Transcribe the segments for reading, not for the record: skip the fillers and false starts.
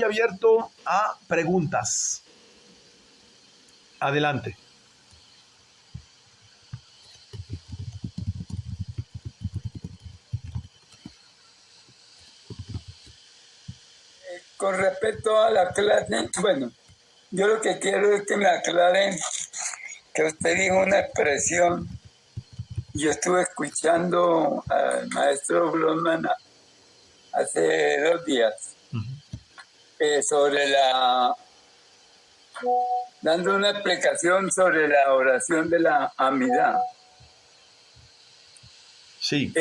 abierto a preguntas. Adelante. Con respecto a la clase, bueno, yo lo que quiero es que me aclaren que usted dijo una expresión. Yo estuve escuchando al maestro Blondman hace 2 días sobre dando una explicación sobre la oración de la amidad. Sí.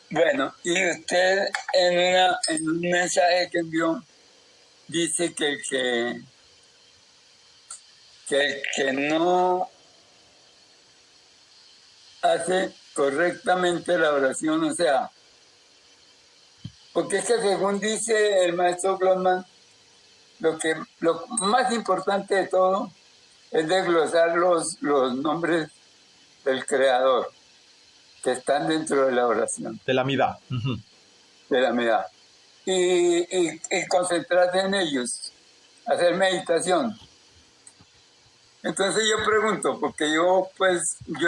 Bueno, y usted en un mensaje que envió dice que el que no hace correctamente la oración, o sea, porque es que según dice el maestro Blondman, lo más importante de todo es desglosar los nombres del Creador que están dentro de la oración. De la amidad. De la amidad. Y concentrarse en ellos, hacer meditación. Entonces yo pregunto, porque yo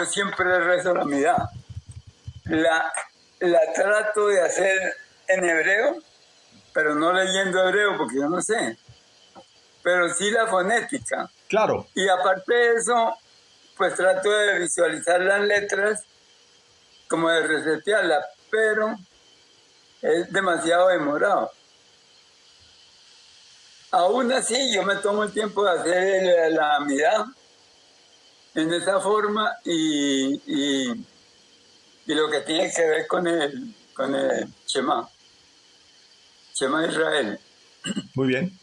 siempre rezo la amidad. La trato de hacer en hebreo, pero no leyendo hebreo, porque yo no sé. Pero sí la fonética. Claro. Y aparte de eso, pues trato de visualizar las letras, como de resetearlas, pero es demasiado demorado. Aún así, yo me tomo el tiempo de hacer la amidad en esa forma y lo que tiene que ver con el Shema Israel. Muy bien.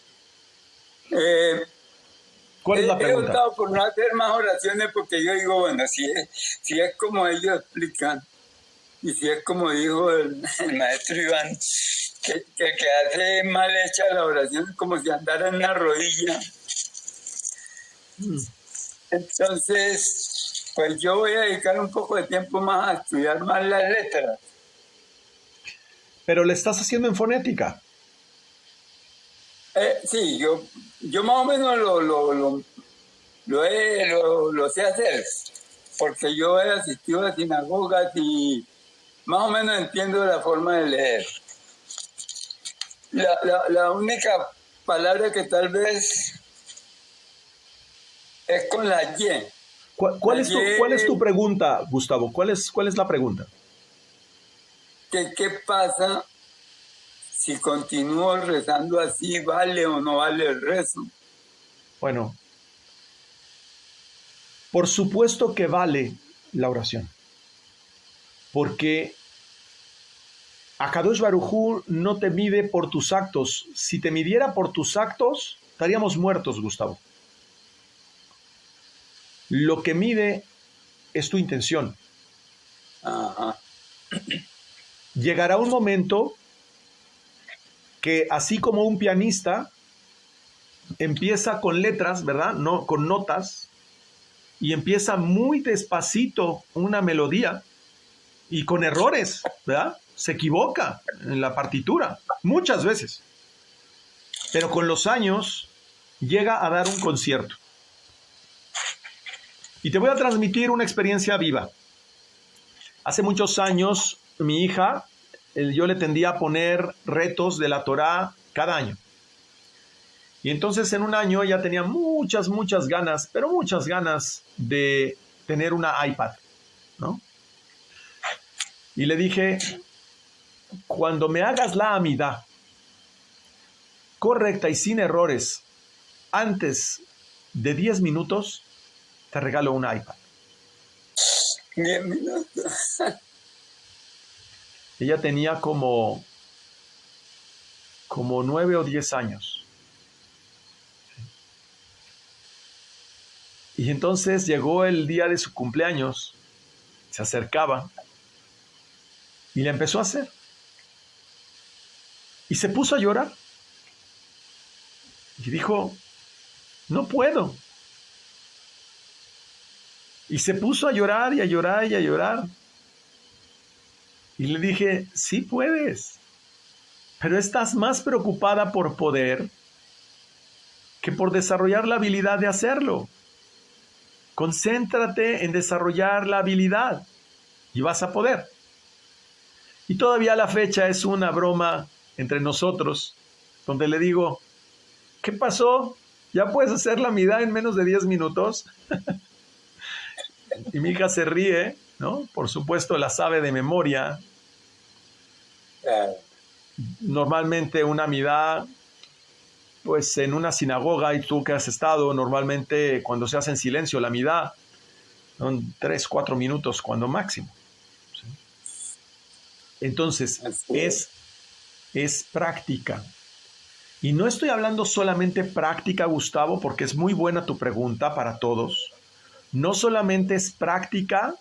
¿Cuál es la He pregunta? optado por no hacer más oraciones porque yo digo, bueno, si es como ellos explican y si es como dijo el maestro Iván, que hace mal hecha la oración es como si andara en una rodilla. Entonces, pues yo voy a dedicar un poco de tiempo más a estudiar más las letras. Pero le estás haciendo en fonética. Sí, yo más o menos lo sé hacer, porque yo he asistido a sinagogas y más o menos entiendo la forma de leer. La única palabra que tal vez es con la Y. ¿Cuál es tu pregunta, Gustavo? ¿Cuál es la pregunta? ¿Qué pasa si continúo rezando así? ¿Vale o no vale el rezo? Bueno, por supuesto que vale la oración. Porque Akadosh Baruj Hu no te mide por tus actos. Si te midiera por tus actos, estaríamos muertos, Gustavo. Lo que mide es tu intención. Ajá. Llegará un momento que así como un pianista empieza con letras, ¿verdad? No, con notas, y empieza muy despacito una melodía y con errores, ¿verdad? Se equivoca en la partitura, muchas veces. Pero con los años llega a dar un concierto. Y te voy a transmitir una experiencia viva. Hace muchos años, mi hija, yo le tendía a poner retos de la Torá cada año. Y entonces en un año ella tenía muchas ganas, pero muchas ganas de tener una iPad, ¿no? Y le dije, cuando me hagas la amidad correcta y sin errores antes de 10 minutos, te regalo un iPad. 10 minutos. Ella tenía como 9 o 10 años. Y entonces llegó el día de su cumpleaños, se acercaba y le empezó a hacer. Y se puso a llorar. Y dijo, no puedo. Y se puso a llorar y a llorar y a llorar. Y le dije, sí puedes. pero estás más preocupada por poder que por desarrollar la habilidad de hacerlo. Concéntrate en desarrollar la habilidad y vas a poder. Y todavía a la fecha es una broma entre nosotros, donde le digo, ¿qué pasó? ¿Ya puedes hacer la mitad en menos de 10 minutos? Y mi hija se ríe, ¿no? Por supuesto la sabe de memoria. Normalmente una midá, pues en una sinagoga, y tú que has estado, normalmente cuando se hace en silencio la midá, son 3, 4 minutos cuando máximo. ¿Sí? Entonces, es práctica. Y no estoy hablando solamente práctica, Gustavo, porque es muy buena tu pregunta para todos. No solamente es práctica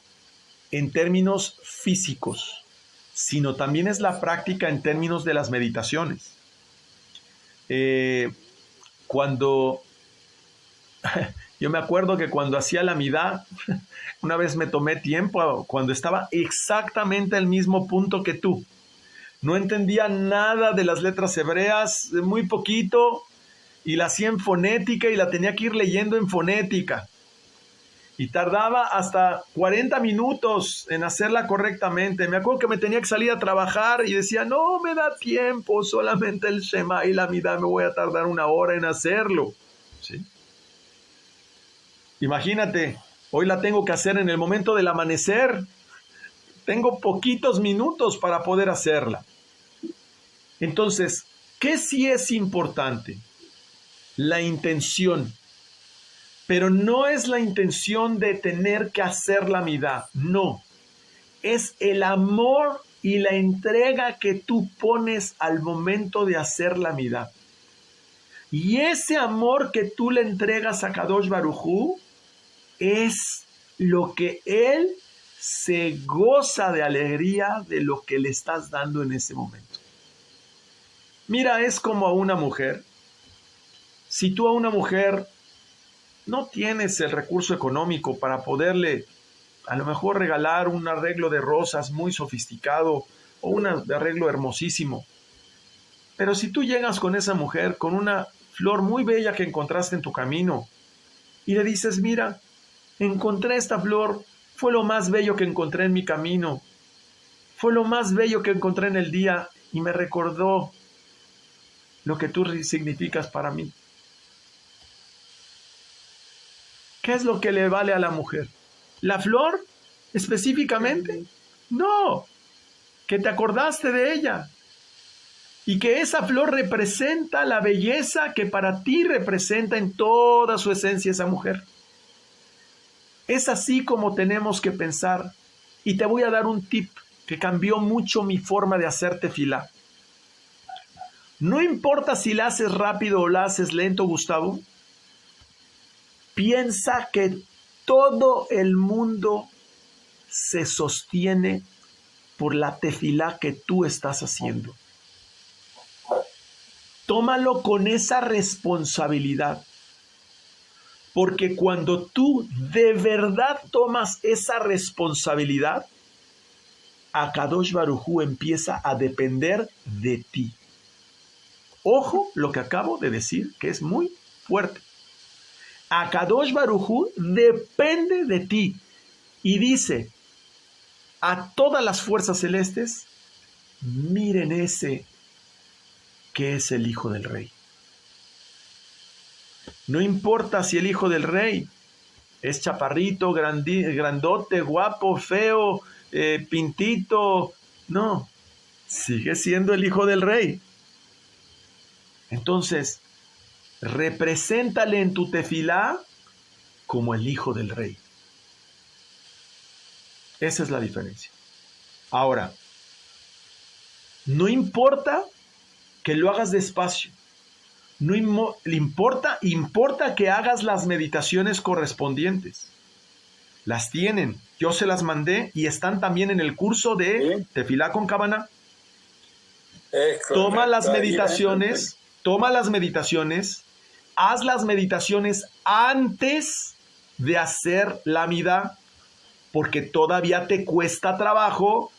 en términos físicos, sino también es la práctica en términos de las meditaciones. Cuando yo me acuerdo que cuando hacía la midá, una vez me tomé tiempo cuando estaba exactamente al mismo punto que tú. No entendía nada de las letras hebreas, muy poquito, y la hacía en fonética y la tenía que ir leyendo en fonética. Y tardaba hasta 40 minutos en hacerla correctamente. Me acuerdo que me tenía que salir a trabajar y decía, no me da tiempo, solamente el Shema y la Midá me voy a tardar 1 hora en hacerlo. ¿Sí? Imagínate, hoy la tengo que hacer en el momento del amanecer. Tengo poquitos minutos para poder hacerla. Entonces, ¿qué sí es importante? La intención. Pero no es la intención de tener que hacer la midá, no. Es el amor y la entrega que tú pones al momento de hacer la midá. Y ese amor que tú le entregas a Kadosh Baruj Hu es lo que Él se goza de alegría de lo que le estás dando en ese momento. Mira, es como a una mujer. Si tú a una mujer no tienes el recurso económico para poderle a lo mejor regalar un arreglo de rosas muy sofisticado o un arreglo hermosísimo, pero si tú llegas con esa mujer con una flor muy bella que encontraste en tu camino y le dices, mira, encontré esta flor, fue lo más bello que encontré en mi camino, fue lo más bello que encontré en el día y me recordó lo que tú significas para mí. ¿Qué es lo que le vale a la mujer? ¿La flor específicamente? No, que te acordaste de ella y que esa flor representa la belleza que para ti representa en toda su esencia esa mujer. Es así como tenemos que pensar, y te voy a dar un tip que cambió mucho mi forma de hacer tefilá. No importa si la haces rápido o la haces lento, Gustavo, piensa que todo el mundo se sostiene por la tefilá que tú estás haciendo. Tómalo con esa responsabilidad, porque cuando tú de verdad tomas esa responsabilidad, Akadosh Baruj Hu empieza a depender de ti. Ojo lo que acabo de decir, que es muy fuerte. Akadosh Baruj Hu depende de ti y dice a todas las fuerzas celestes, miren ese que es el hijo del rey. No importa si el hijo del rey es chaparrito, grandote, guapo, feo, pintito, no, sigue siendo el hijo del rey. Entonces, represéntale en tu tefilá como el hijo del rey. Esa es la diferencia. Ahora, no importa que lo hagas despacio. No importa que hagas las meditaciones correspondientes. Las tienen. Yo se las mandé y están también en el curso de Tefilá con Kavanah. Toma las meditaciones, haz las meditaciones antes de hacer la midá, porque todavía te cuesta trabajo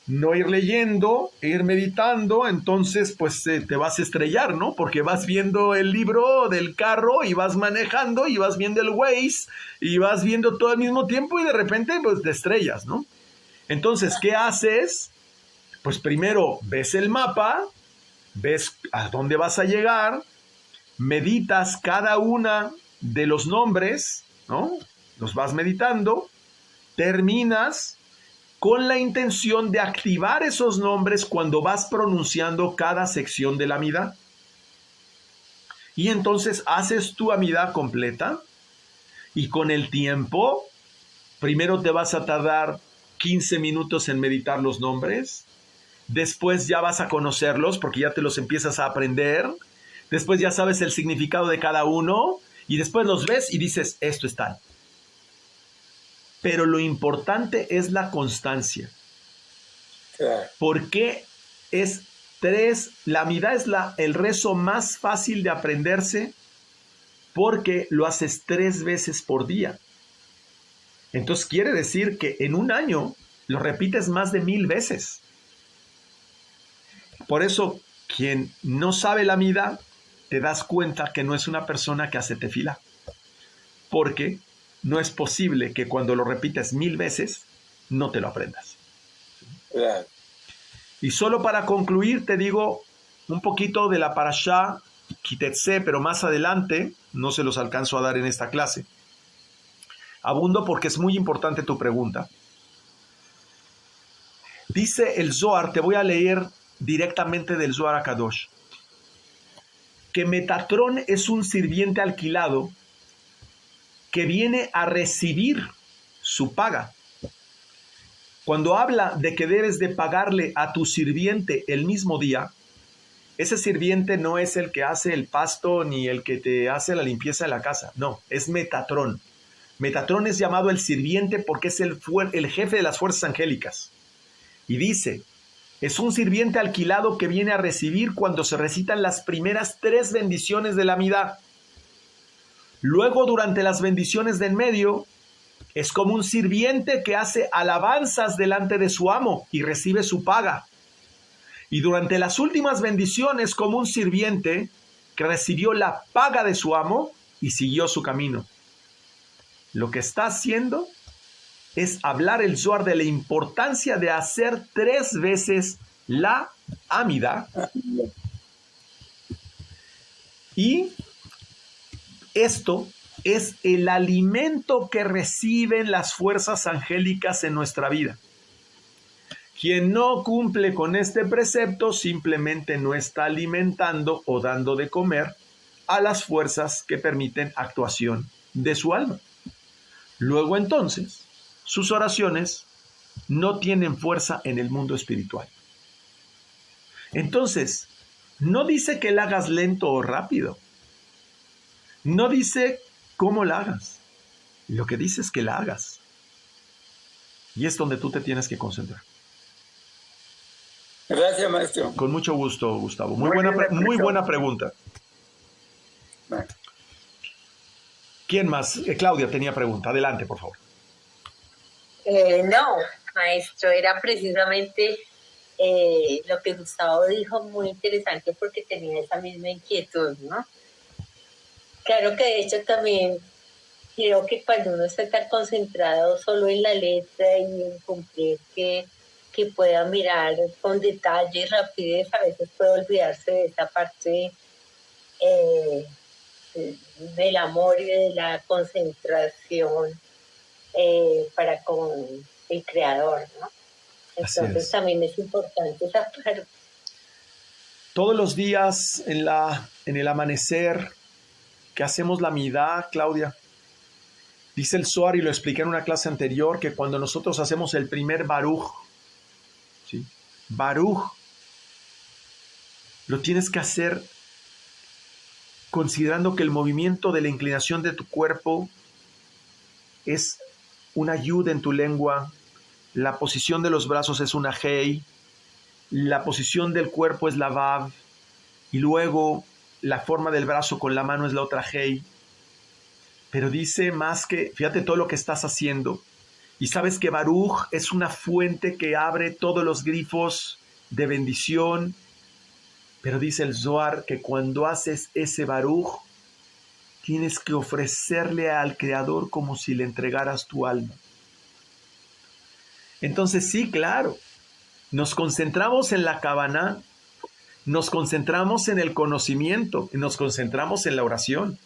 no ir leyendo, ir meditando, entonces pues te vas a estrellar, ¿no? Porque vas viendo el libro del carro y vas manejando y vas viendo el Waze y vas viendo todo al mismo tiempo y de repente pues te estrellas, ¿no? Entonces, ¿qué haces? Pues primero ves el mapa, ves a dónde vas a llegar, meditas cada una de los nombres, ¿no? Los vas meditando, terminas con la intención de activar esos nombres cuando vas pronunciando cada sección de la amida. Y entonces haces tu amida completa y con el tiempo, primero te vas a tardar 15 minutos en meditar los nombres, después ya vas a conocerlos porque ya te los empiezas a aprender, después ya sabes el significado de cada uno y después los ves y dices, esto es tal. Pero lo importante es la constancia. Claro. Porque es 3, la amida es el rezo más fácil de aprenderse porque lo haces 3 veces por día. Entonces quiere decir que en un año lo repites más de 1000 veces. Por eso, quien no sabe la amida, te das cuenta que no es una persona que hace tefila. Porque no es posible que cuando lo repites 1000 veces, no te lo aprendas. Claro. Y solo para concluir, te digo un poquito de la parashá Kitetse, pero más adelante, no se los alcanzo a dar en esta clase. Abundo porque es muy importante tu pregunta. Dice el Zohar, te voy a leer directamente del Zohar HaKadosh, que Metatrón es un sirviente alquilado que viene a recibir su paga. Cuando habla de que debes de pagarle a tu sirviente el mismo día, ese sirviente no es el que hace el pasto ni el que te hace la limpieza de la casa, no, es Metatrón. Metatrón es llamado el sirviente porque es el jefe de las fuerzas angélicas. Y dice, es un sirviente alquilado que viene a recibir cuando se recitan las primeras 3 bendiciones de la amida. Luego, durante las bendiciones de en medio, es como un sirviente que hace alabanzas delante de su amo y recibe su paga. Y durante las últimas bendiciones, como un sirviente que recibió la paga de su amo y siguió su camino. Lo que está haciendo es hablar el Zohar de la importancia de hacer 3 veces la amida. Y esto es el alimento que reciben las fuerzas angélicas en nuestra vida. Quien no cumple con este precepto simplemente no está alimentando o dando de comer a las fuerzas que permiten actuación de su alma. Luego entonces, sus oraciones no tienen fuerza en el mundo espiritual. Entonces, no dice que la hagas lento o rápido. No dice cómo la hagas. Lo que dice es que la hagas. Y es donde tú te tienes que concentrar. Gracias, maestro. Con mucho gusto, Gustavo. Muy buena pregunta. Bueno. ¿Quién más? Claudia tenía pregunta. Adelante, por favor. No, maestro, era precisamente lo que Gustavo dijo, muy interesante porque tenía esa misma inquietud, ¿no? Claro que de hecho también creo que cuando uno está tan concentrado solo en la letra y en cumplir que pueda mirar con detalle y rapidez, a veces puede olvidarse de esta parte del amor y de la concentración para con el creador, ¿no? Entonces también es importante esa parte. Todos los días en el amanecer que hacemos la midá, Claudia, dice el Zohar, y lo expliqué en una clase anterior, que cuando nosotros hacemos el primer Baruch, ¿sí? Baruch, lo tienes que hacer considerando que el movimiento de la inclinación de tu cuerpo es una yud en tu lengua, la posición de los brazos es una hei, la posición del cuerpo es la vav, y luego la forma del brazo con la mano es la otra hei. Pero dice más que, fíjate todo lo que estás haciendo, Y sabes que Baruch es una fuente que abre todos los grifos de bendición. Pero dice el Zohar que cuando haces ese Baruch, tienes que ofrecerle al Creador como si le entregaras tu alma. Entonces sí, claro, nos concentramos en la Kavaná, nos concentramos en el conocimiento, nos concentramos en la oración,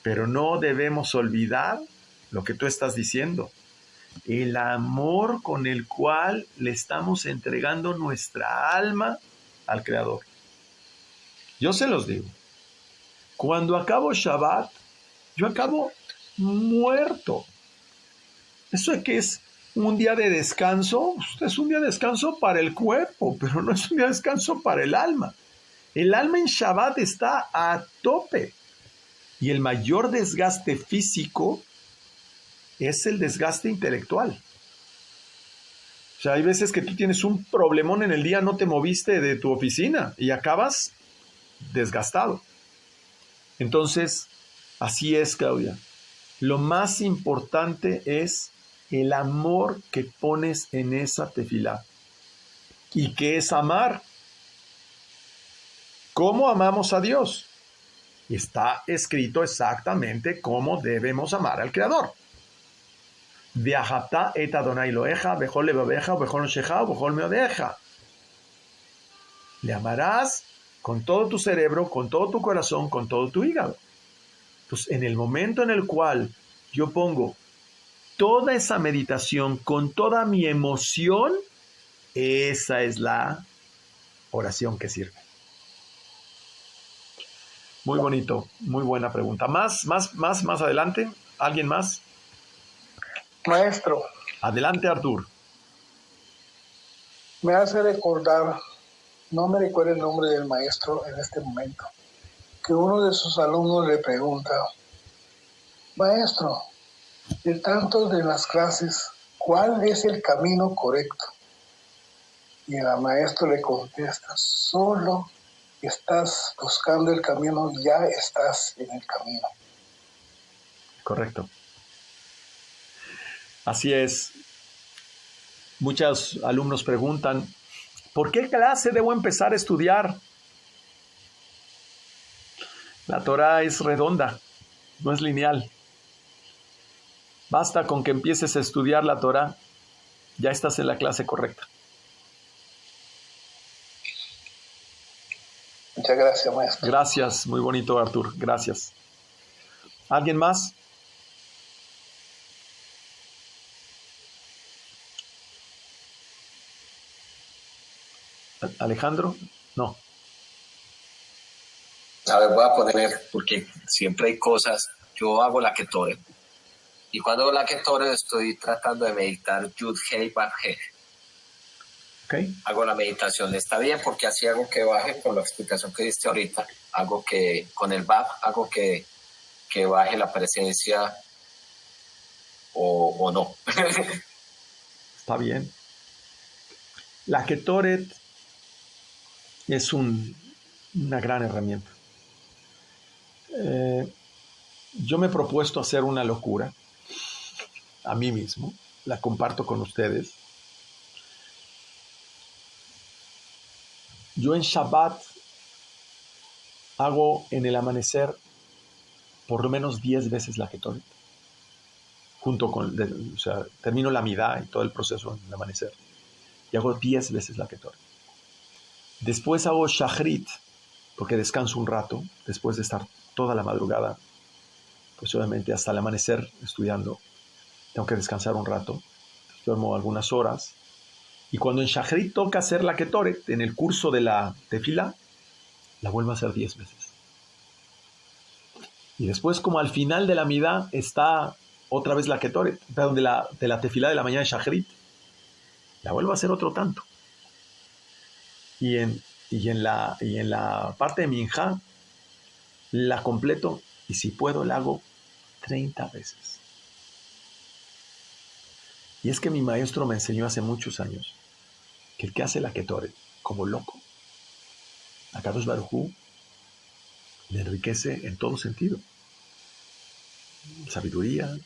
pero no debemos olvidar lo que tú estás diciendo, el amor con el cual le estamos entregando nuestra alma al Creador. Yo se los digo, cuando acabo Shabbat, yo acabo muerto. Eso es que es un día de descanso, es un día de descanso para el cuerpo, pero no es un día de descanso para el alma. El alma en Shabbat está a tope. Y el mayor desgaste físico es el desgaste intelectual. O sea, hay veces que tú tienes un problemón en el día, no te moviste de tu oficina y acabas desgastado. Entonces, así es, Claudia. Lo más importante es el amor que pones en esa tefilá. ¿Y qué es amar? ¿Cómo amamos a Dios? Está escrito exactamente cómo debemos amar al Creador. Ve'ahavta et Adonai Eloheja bechol levaveja bechol nafsheja bechol meodeja. Le amarás con todo tu cerebro, con todo tu corazón, con todo tu hígado. Entonces, en el momento en el cual yo pongo toda esa meditación con toda mi emoción, esa es la oración que sirve. Muy bonito, muy buena pregunta. Más adelante. ¿Alguien más? Maestro, Adelante, Artur. me hace recordar, no me recuerdo el nombre del maestro en este momento, que uno de sus alumnos le pregunta, maestro, de tantos de las clases, ¿cuál es el camino correcto? Y el maestro le contesta, solo estás buscando el camino, ya estás en el camino. Correcto. Así es. Muchos alumnos preguntan, ¿por qué clase debo empezar a estudiar? La Torah es redonda, no es lineal. Basta con que empieces a estudiar la Torah, ya estás en la clase correcta. Muchas gracias, maestro. Gracias, muy bonito, Artur, gracias. ¿Alguien más? ¿Alejandro? No. A ver, voy a poner, porque siempre hay cosas. Yo hago la Ketore. Y cuando hago la Ketore estoy tratando de meditar Yud Hei Vav He. Okay. Hago la meditación. Está bien porque así hago que baje, con la explicación que diste ahorita. Hago que, con el Vav, hago que baje la presencia o no. Está bien. La Ketoret es una gran herramienta. Yo me he propuesto hacer una locura a mí mismo, la comparto con ustedes. Yo en Shabbat hago en el amanecer por lo menos 10 veces la Ketoret, junto con, o sea, termino la midá y todo el proceso en el amanecer, y hago 10 veces la Ketoret. Después hago Shachrit, porque descanso un rato, después de estar toda la madrugada, pues obviamente hasta el amanecer estudiando, tengo que descansar un rato, duermo algunas horas, y cuando en Shachrit toca hacer la Ketoret, en el curso de la tefila, la vuelvo a hacer 10 veces. Y después, como al final de la midá, está otra vez la Ketoret, perdón, de la tefila de la mañana de Shachrit, la vuelvo a hacer otro tanto. Y en la parte de Minjá, la completo, y si puedo, la hago 30 veces. Y es que mi maestro me enseñó hace muchos años que el que hace la Ketoret como loco, a Kadosh Baruj Hu le enriquece en todo sentido. Sabiduría,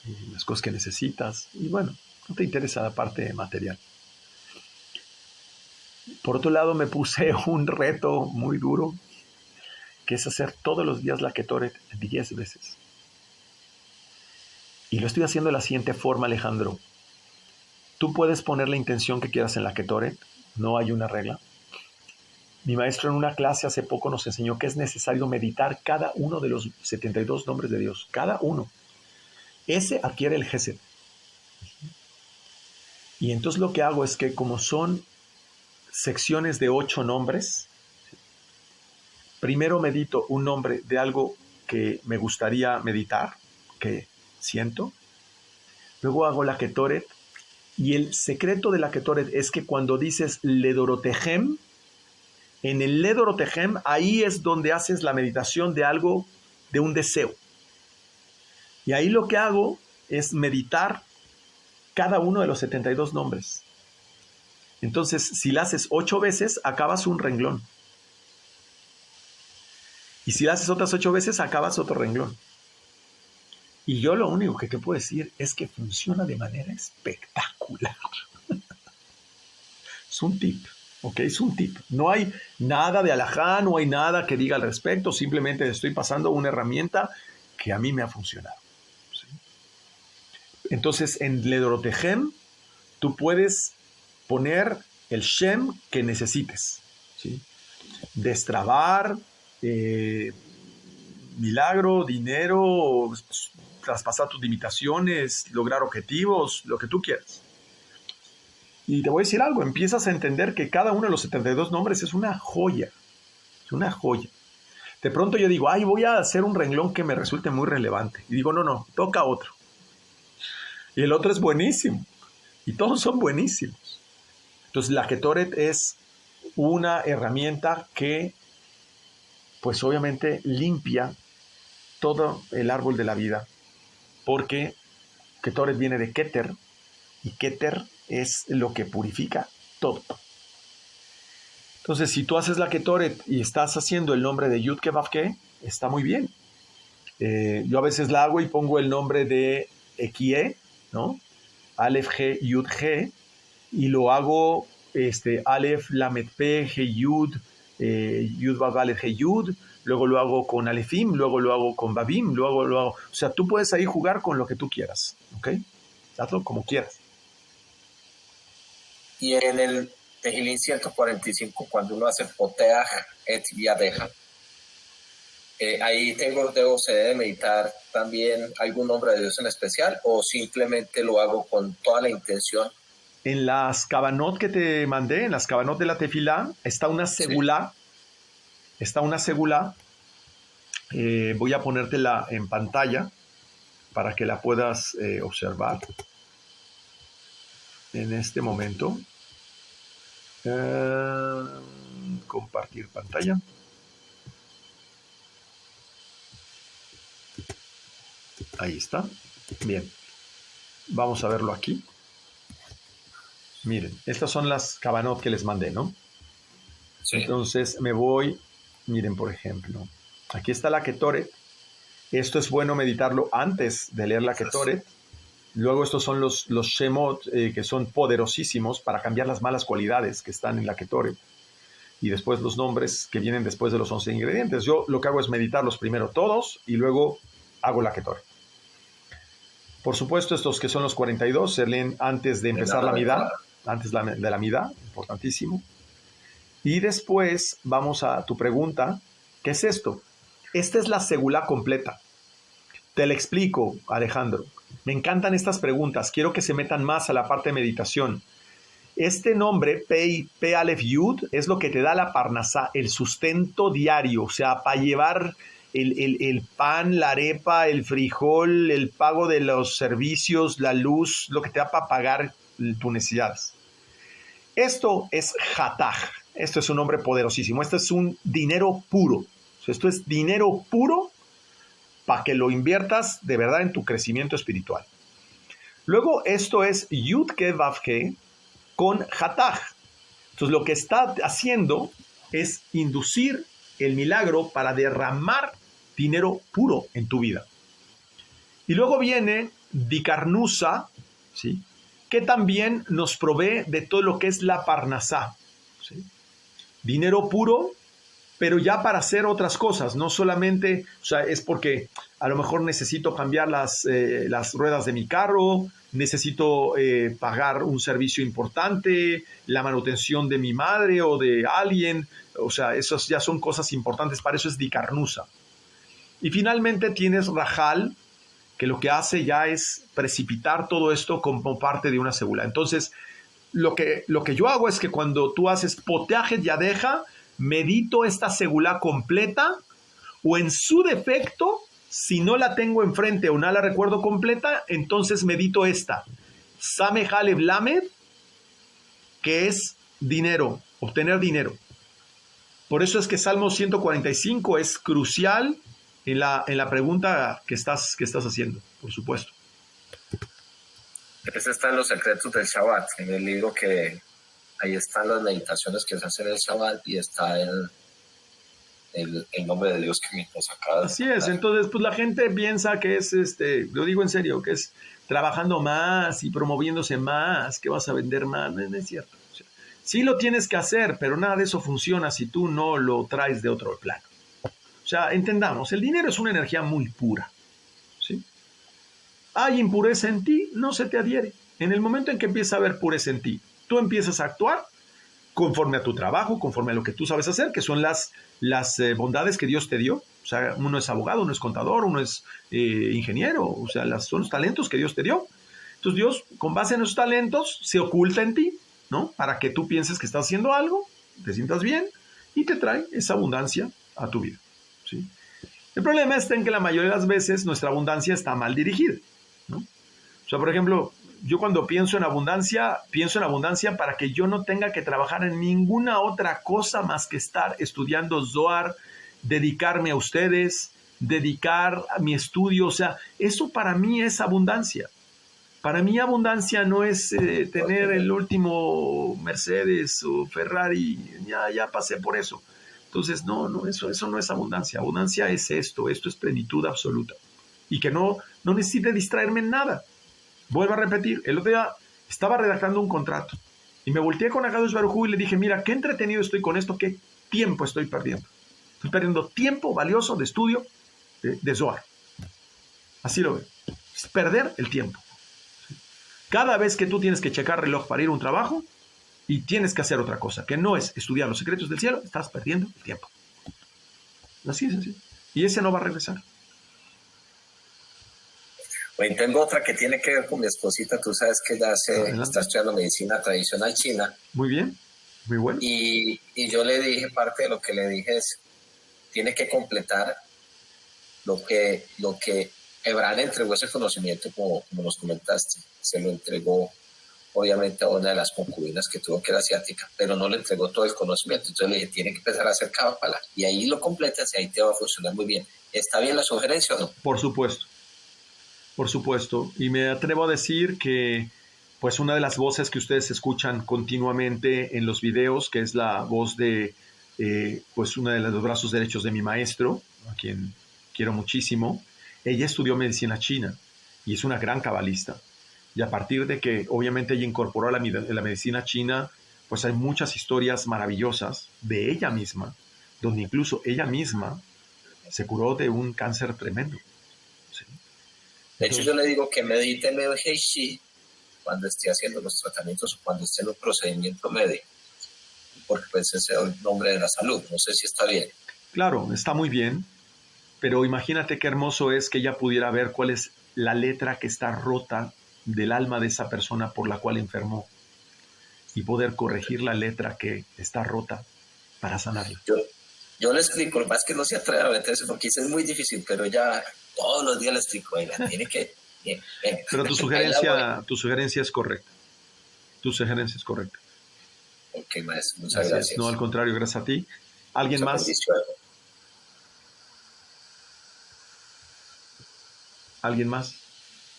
y las cosas que necesitas. Y bueno, no te interesa la parte material. Por otro lado, me puse un reto muy duro, que es hacer todos los días la Ketoret 10 veces. Y lo estoy haciendo de la siguiente forma, Alejandro. Tú puedes poner la intención que quieras en la Ketoret, no hay una regla. Mi maestro en una clase hace poco nos enseñó que es necesario meditar cada uno de los 72 nombres de Dios, cada uno. Ese adquiere el Gesed. Y entonces lo que hago es que como son secciones de 8 nombres, primero medito un nombre de algo que me gustaría meditar, que siento. Luego hago la Ketoret. Y el secreto de la Ketoret es que cuando dices Ledorotejem, en el Ledorotejem, ahí es donde haces la meditación de algo, de un deseo. Y ahí lo que hago es meditar cada uno de los 72 nombres. Entonces, si la haces 8 veces, acabas un renglón. Y si la haces otras 8 veces, acabas otro renglón. Y yo lo único que te puedo decir es que funciona de manera espectacular. Es un tip, ¿ok? Es un tip. No hay nada de alajá, no hay nada que diga al respecto. Simplemente estoy pasando una herramienta que a mí me ha funcionado. ¿Sí? Entonces, en Ledorotejem, tú puedes poner el Shem que necesites. ¿Sí? Destrabar, milagro, dinero, traspasar tus limitaciones, lograr objetivos, lo que tú quieras. Y te voy a decir algo, empiezas a entender que cada uno de los 72 nombres es una joya. Es una joya. De pronto yo digo, ay, voy a hacer un renglón que me resulte muy relevante. Y digo, no, toca otro. Y el otro es buenísimo. Y todos son buenísimos. Entonces la Ketoret es una herramienta que, pues obviamente, limpia todo el árbol de la vida. Porque Ketoret viene de Keter, y Keter es lo que purifica todo. Entonces, si tú haces la Ketoret y estás haciendo el nombre de Yud Ke Vav Ke, está muy bien. Yo a veces la hago y pongo el nombre de Ekie, ¿no? Aleph G, Yud G, y lo hago Aleph Lamed Pe, G Yud, Yud Vav Aleph G Yud. Luego lo hago con Alefim, luego lo hago con Babim, luego lo hago... O sea, tú puedes ahí jugar con lo que tú quieras, ¿ok? Hazlo como quieras. Y en el Tejilín 145, cuando uno hace Poteach et Yadeja, ahí se debe meditar también algún nombre de Dios en especial, o simplemente lo hago con toda la intención. En las Kavanot que te mandé, en las Kavanot de la Tefilá, está una segulá. Sí. Está una segulá, voy a ponértela en pantalla para que la puedas observar en este momento. Compartir pantalla. Ahí está. Bien. Vamos a verlo aquí. Miren, estas son las Kavanot que les mandé, ¿no? Sí. Entonces me voy... Miren, por ejemplo, aquí está la Ketoret. Esto es bueno meditarlo antes de leer la Ketoret. Luego estos son los Shemot, que son poderosísimos para cambiar las malas cualidades que están en la Ketoret. Y después los nombres que vienen después de los 11 ingredientes. Yo lo que hago es meditarlos primero todos y luego hago la Ketoret. Por supuesto, estos que son los 42 se leen antes de empezar la Midá. Antes de la Midá, importantísimo. Y después vamos a tu pregunta, ¿qué es esto? Esta es la segulá completa. Te la explico, Alejandro. Me encantan estas preguntas, quiero que se metan más a la parte de meditación. Este nombre, Pe Aleph Yud, es lo que te da la parnasá, el sustento diario, o sea, para llevar el pan, la arepa, el frijol, el pago de los servicios, la luz, lo que te da para pagar tus necesidades. Esto es Hataj. Esto es un nombre poderosísimo. Esto es un dinero puro. Esto es dinero puro para que lo inviertas de verdad en tu crecimiento espiritual. Luego, esto es Yud Ke Vav Ke con Hataj. Entonces, lo que está haciendo es inducir el milagro para derramar dinero puro en tu vida. Y luego viene Dikarnusa, ¿sí? Que también nos provee de todo lo que es la parnasá, ¿sí? Dinero puro, pero ya para hacer otras cosas, no solamente, o sea, es porque a lo mejor necesito cambiar las ruedas de mi carro, necesito pagar un servicio importante, la manutención de mi madre o de alguien, o sea, esos ya son cosas importantes, para eso es dikarnusa. Y finalmente tienes rajal, que lo que hace ya es precipitar todo esto como parte de una segula. Entonces, lo que yo hago es que cuando tú haces poteaje yadeja, medito esta segula completa, o en su defecto, si no la tengo enfrente o no la recuerdo completa, entonces medito esta. Sameh Alev Lamed, que es dinero, obtener dinero. Por eso es que Salmo 145 es crucial en la pregunta que estás haciendo, por supuesto. Ese está en los secretos del Shabbat, en el libro que ahí están las meditaciones que se hacen en el Shabbat y está el nombre de Dios que nos acaba de Así es, entonces pues la gente piensa que es, lo digo en serio, que es trabajando más y promoviéndose más, que vas a vender más, no es cierto. O sea, sí lo tienes que hacer, pero nada de eso funciona si tú no lo traes de otro plano. O sea, entendamos, el dinero es una energía muy pura, ¿sí? Hay impureza en ti, no se te adhiere. En el momento en que empieza a haber pureza en ti, tú empiezas a actuar conforme a tu trabajo, conforme a lo que tú sabes hacer, que son las bondades que Dios te dio. O sea, uno es abogado, uno es contador, uno es ingeniero, o sea, son los talentos que Dios te dio. Entonces Dios, con base en esos talentos, se oculta en ti, ¿no? Para que tú pienses que estás haciendo algo, te sientas bien y te trae esa abundancia a tu vida, ¿sí? El problema está en que la mayoría de las veces nuestra abundancia está mal dirigida, ¿no? O sea, por ejemplo, yo cuando pienso en abundancia para que yo no tenga que trabajar en ninguna otra cosa más que estar estudiando Zohar, dedicarme a ustedes, dedicar a mi estudio. O sea, eso para mí es abundancia. Para mí abundancia no es tener el último Mercedes o Ferrari. Ya pasé por eso. Entonces, no, eso no es abundancia. Abundancia es esto es plenitud absoluta. Y que no necesite distraerme en nada. Vuelvo a repetir, el otro día estaba redactando un contrato y me volteé con Akadosh Baruj Hu y le dije, mira, qué entretenido estoy con esto, qué tiempo estoy perdiendo. Estoy perdiendo tiempo valioso de estudio de Zohar. Así lo veo. Es perder el tiempo. Cada vez que tú tienes que checar reloj para ir a un trabajo y tienes que hacer otra cosa, que no es estudiar los secretos del cielo, estás perdiendo el tiempo. Así es así. Y ese no va a regresar. Bueno, tengo otra que tiene que ver con mi esposita. Tú sabes que ella está estudiando medicina tradicional china. Muy bien, muy bueno. Y yo le dije, parte de lo que le dije es, tiene que completar lo que Hebrán le entregó ese conocimiento, como nos comentaste. Se lo entregó, obviamente, a una de las concubinas que tuvo, que era asiática, pero no le entregó todo el conocimiento. Entonces le dije, tiene que empezar a hacer cábala. Y ahí lo completas y ahí te va a funcionar muy bien. ¿Está bien la sugerencia o no? Por supuesto. Por supuesto, y me atrevo a decir que pues una de las voces que ustedes escuchan continuamente en los videos, que es la voz de pues uno de los brazos derechos de mi maestro, a quien quiero muchísimo, ella estudió medicina china y es una gran cabalista. Y a partir de que obviamente ella incorporó la medicina china, pues hay muchas historias maravillosas de ella misma, donde incluso ella misma se curó de un cáncer tremendo. ¿Sí? De hecho, yo le digo que medite en el Heishi cuando esté haciendo los tratamientos o cuando esté en un procedimiento médico, porque pues ese es el nombre de la salud. No sé si está bien. Claro, está muy bien, pero imagínate qué hermoso es que ella pudiera ver cuál es la letra que está rota del alma de esa persona por la cual enfermó y poder corregir la letra que está rota para sanarla. Yo le explico, lo que pasa es que no se atreve a meterse porque es muy difícil, pero ya todos los días le explico, tiene que... Pero tu sugerencia es correcta. Tu sugerencia es correcta. Ok, maestro, muchas gracias. No, al contrario, gracias a ti. ¿Alguien más? ¿Alguien más?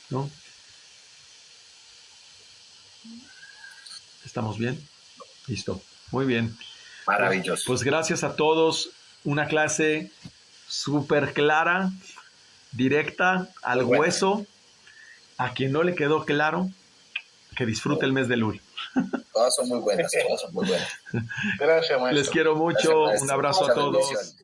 ¿No? ¿Estamos bien? Listo. Muy bien. Maravilloso. Pues gracias a todos. Una clase súper clara, directa, al hueso. A quien no le quedó claro, que disfrute el mes de Lul. Todas son muy buenas, todas son muy buenas. Gracias, maestro. Les quiero mucho, Gracias, maestro. un abrazo a Muchas todos. bendiciones.